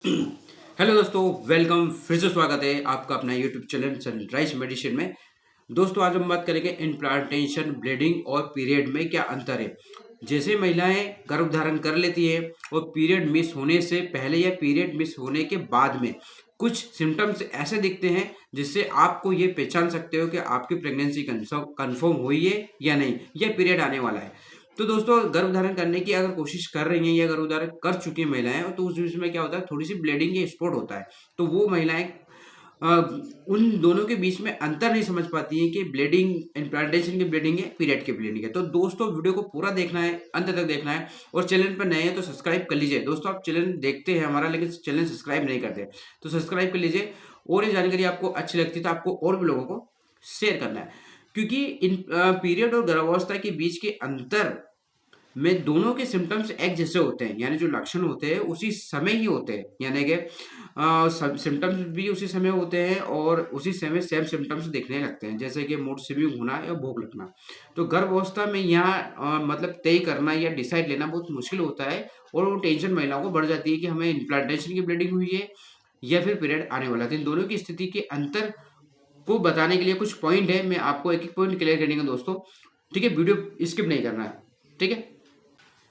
Hello दोस्तों, welcome. फिर से स्वागत है आपका अपना यूट्यूब चैनल सनराइज मेडिसिन में। दोस्तों, आज हम बात करेंगे इम्प्लांटेशन, ब्लीडिंग और पीरियड में क्या अंतर है। जैसे महिलाएं गर्भ धारण कर लेती है और पीरियड मिस होने से पहले या पीरियड मिस होने के बाद में कुछ सिम्टम्स ऐसे दिखते हैं जिससे आपको ये पहचान सकते हो कि आपकी प्रेगनेंसी कंफर्म हुई है या नहीं, या पीरियड आने वाला है। तो दोस्तों, गर्भ धारण करने की अगर कोशिश कर रही हैं या गर्भ धारण कर चुकी है महिलाएं, तो उस बीच में क्या होता है, थोड़ी सी ब्लीडिंग या स्पॉट होता है। तो वो महिलाएं अ, उन दोनों के बीच में अंतर नहीं समझ पाती हैं कि ब्लीडिंग इम्प्लांटेशन की ब्लीडिंग है, पीरियड की ब्लीडिंग है। तो दोस्तों, वीडियो को पूरा देखना है, अंत तक देखना है। और चैनल पर नए हैं तो सब्सक्राइब कर लीजिए। दोस्तों, आप चैनल देखते हैं हमारा, लेकिन चैनल सब्सक्राइब नहीं करते, तो सब्सक्राइब कर लीजिए। और ये जानकारी आपको अच्छी लगती है तो आपको और भी लोगों को शेयर करना है, क्योंकि इन पीरियड और गर्भावस्था के बीच के अंतर में दोनों के सिम्टम्स एक जैसे होते हैं, यानी जो लक्षण होते हैं उसी समय ही होते हैं, यानी कि सिम्टम्स भी उसी समय होते हैं और उसी समय सेम सिम्टम्स दिखने लगते हैं, जैसे कि मूड स्विंग होना या भूख लगना। तो गर्भावस्था में यहाँ मतलब तय करना या डिसाइड लेना बहुत मुश्किल होता है, और वो टेंशन महिलाओं को बढ़ जाती है कि हमें इम्प्लांटेशन की ब्लीडिंग हुई है या फिर पीरियड आने वाला था। इन दोनों की स्थिति के अंतर को बताने के लिए कुछ पॉइंट है, मैं आपको एक एक पॉइंट क्लियर करेंगे दोस्तों। ठीक है, वीडियो स्किप नहीं करना है। ठीक है,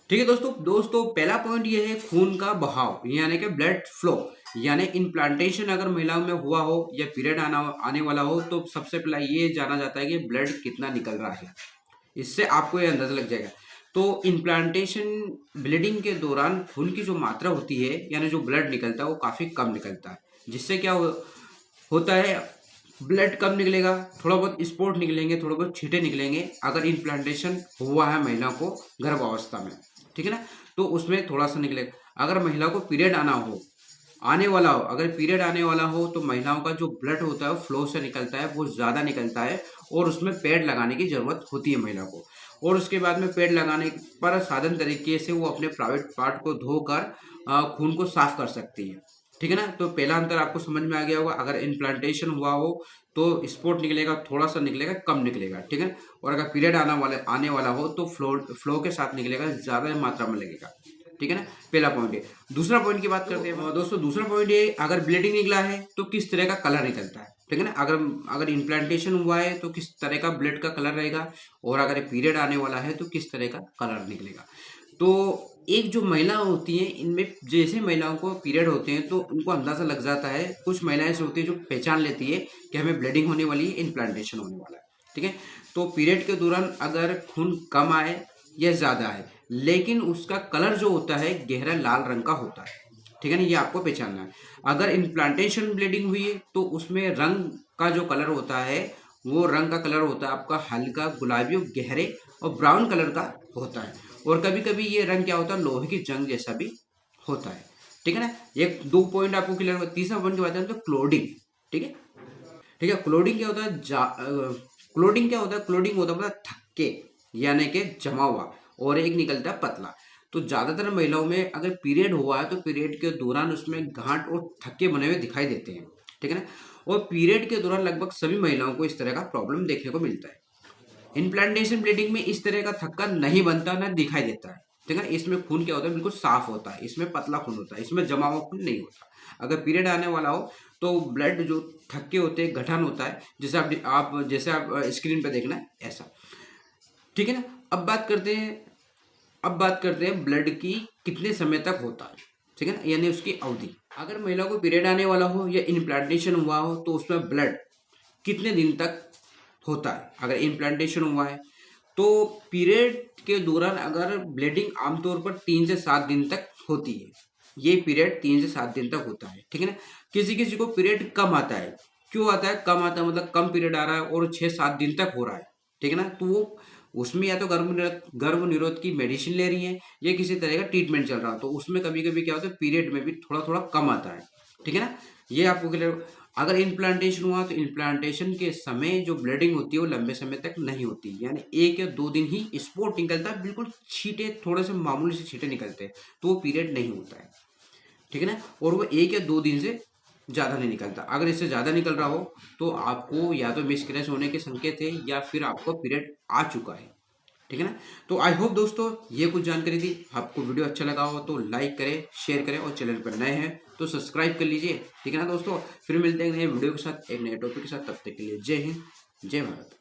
ठीक है दोस्तों, पहला पॉइंट ये है खून का बहाव, यानी कि ब्लड फ्लो। यानी इम्प्लांटेशन अगर महिलाओं में हुआ हो या पीरियड आने वाला हो, तो सबसे पहला ये जाना जाता है कि ब्लड कितना निकल रहा है। इससे आपको ये अंदाजा लग जाएगा। तो इम्प्लांटेशन ब्लीडिंग के दौरान खून की जो मात्रा होती है, यानी जो ब्लड निकलता है, वो काफ़ी कम निकलता है। जिससे क्या होता है, ब्लड कम निकलेगा, थोड़ा बहुत स्पॉट निकलेंगे, थोड़े बहुत छींटे निकलेंगे अगर इम्प्लांटेशन हुआ है महिला को गर्भावस्था में। ठीक है ना, तो उसमें थोड़ा सा निकलेगा। अगर महिला को पीरियड आने वाला हो, अगर पीरियड आने वाला हो, तो महिलाओं का जो ब्लड होता है वो फ्लो से निकलता है, वो ज़्यादा निकलता है, और उसमें पैड लगाने की ज़रूरत होती है महिला को। और उसके बाद में पैड लगाने पर साधन तरीके से वो अपने प्राइवेट पार्ट को धोकर खून को साफ कर सकती है। ठीक है ना, तो पहला अंतर आपको समझ में आ गया होगा। अगर इम्प्लांटेशन हुआ हो तो स्पॉट निकलेगा, थोड़ा सा निकलेगा, कम निकलेगा। ठीक है, और अगर पीरियड आने वाला हो तो फ्लो के साथ निकलेगा, ज़्यादा मात्रा में लगेगा। ठीक है ना, पहला पॉइंट है। दूसरा पॉइंट की बात करते हैं दोस्तों। दूसरा पॉइंट ये, अगर ब्लीडिंग निकला है तो किस तरह का कलर निकलता है। ठीक है ना, अगर अगर इम्प्लांटेशन हुआ है तो किस तरह का ब्लड का कलर रहेगा, और अगर पीरियड आने वाला है तो किस तरह का कलर निकलेगा। तो एक जो महिला होती हैं, इनमें जैसे महिलाओं को पीरियड होते हैं तो उनको अंदाजा लग जाता है। कुछ महिलाएं ऐसी होती है जो पहचान लेती है कि हमें ब्लीडिंग होने वाली है, इम्प्लांटेशन होने वाला है। ठीक है, तो पीरियड के दौरान अगर खून कम आए या ज़्यादा आए, लेकिन उसका कलर जो होता है गहरा लाल रंग का होता है। ठीक है ना, ये आपको पहचानना है। अगर इम्प्लांटेशन ब्लीडिंग हुई है तो उसमें रंग का जो कलर होता है, वो रंग का कलर होता है आपका हल्का गुलाबी और गहरे और ब्राउन कलर का होता है। और कभी कभी ये रंग क्या होता है, लोहे की जंग जैसा भी होता है। ठीक है ना, एक दो पॉइंट आपको क्लियर हुआ। तीसरा पॉइंट की बात करें तो क्लोडिंग। ठीक है, ठीक है, क्लोडिंग क्या होता है, क्लोडिंग क्या होता है, क्लोडिंग होता है मतलब थक्के, यानी कि जमा हुआ, और एक निकलता है पतला। तो ज्यादातर महिलाओं में अगर पीरियड हुआ है तो पीरियड के दौरान उसमें गांठ और थक्के बने हुए दिखाई देते हैं। ठीक है ना, और पीरियड के दौरान लगभग सभी महिलाओं को इस तरह का प्रॉब्लम देखने को मिलता है। इम्प्लांटेशन ब्लीडिंग में इस तरह का थक्का नहीं बनता, ना दिखाई देता है। ठीक है ना, इसमें खून क्या होता है, बिल्कुल साफ होता है, इसमें पतला खून होता है, इसमें जमा हुआ खून नहीं होता। अगर पीरियड आने वाला हो तो ब्लड जो थक्के होते हैं, गठन होता है, जैसे आप स्क्रीन पे देखना है ऐसा। ठीक है ना, अब बात करते हैं ब्लड की कितने समय तक होता है। ठीक है ना, यानी उसकी अवधि। अगर महिला को पीरियड आने वाला हो या इम्प्लांटेशन हुआ हो तो उसमें ब्लड कितने दिन तक होता है। अगर इम्प्लांटेशन हुआ है तो पीरियड के दौरान अगर ब्लीडिंग आमतौर पर 3 से 7 दिन तक होती है। ये पीरियड 3 से 7 दिन तक होता है। ठीक है ना, किसी किसी को पीरियड कम आता है। क्यों आता है, कम आता है मतलब कम पीरियड आ रहा है और 6 7 दिन तक हो रहा है। ठीक है ना, तो वो उसमें या तो गर्भ निरोध की मेडिसिन ले रही है या किसी तरह का ट्रीटमेंट चल रहा है, तो उसमें कभी कभी क्या होता है, पीरियड में भी थोड़ा थोड़ा कम आता है। ठीक है ना, ये आपको क्लियर। अगर इम्प्लांटेशन हुआ तो इम्प्लांटेशन के समय जो ब्लीडिंग होती है वो लंबे समय तक नहीं होती, यानी 1 या 2 दिन ही स्पॉट निकलता है, बिल्कुल छींटे, थोड़े से मामूली से छींटे निकलते हैं, तो वो पीरियड नहीं होता है। ठीक है ना, और वो 1 या 2 दिन से ज़्यादा नहीं निकलता। अगर इससे ज़्यादा निकल रहा हो तो आपको या तो मिसकैरेज होने के संकेत है या फिर आपको पीरियड आ चुका है। ठीक है ना। तो आई होप दोस्तों ये कुछ जानकारी थी, आपको वीडियो अच्छा लगा हो तो लाइक करें, शेयर करें, और चैनल पर नए हैं तो सब्सक्राइब कर लीजिए, ठीक है ना दोस्तों। फिर मिलते हैं नए वीडियो के साथ, एक नए टॉपिक के साथ, तब तक के लिए जय हिंद, जय भारत।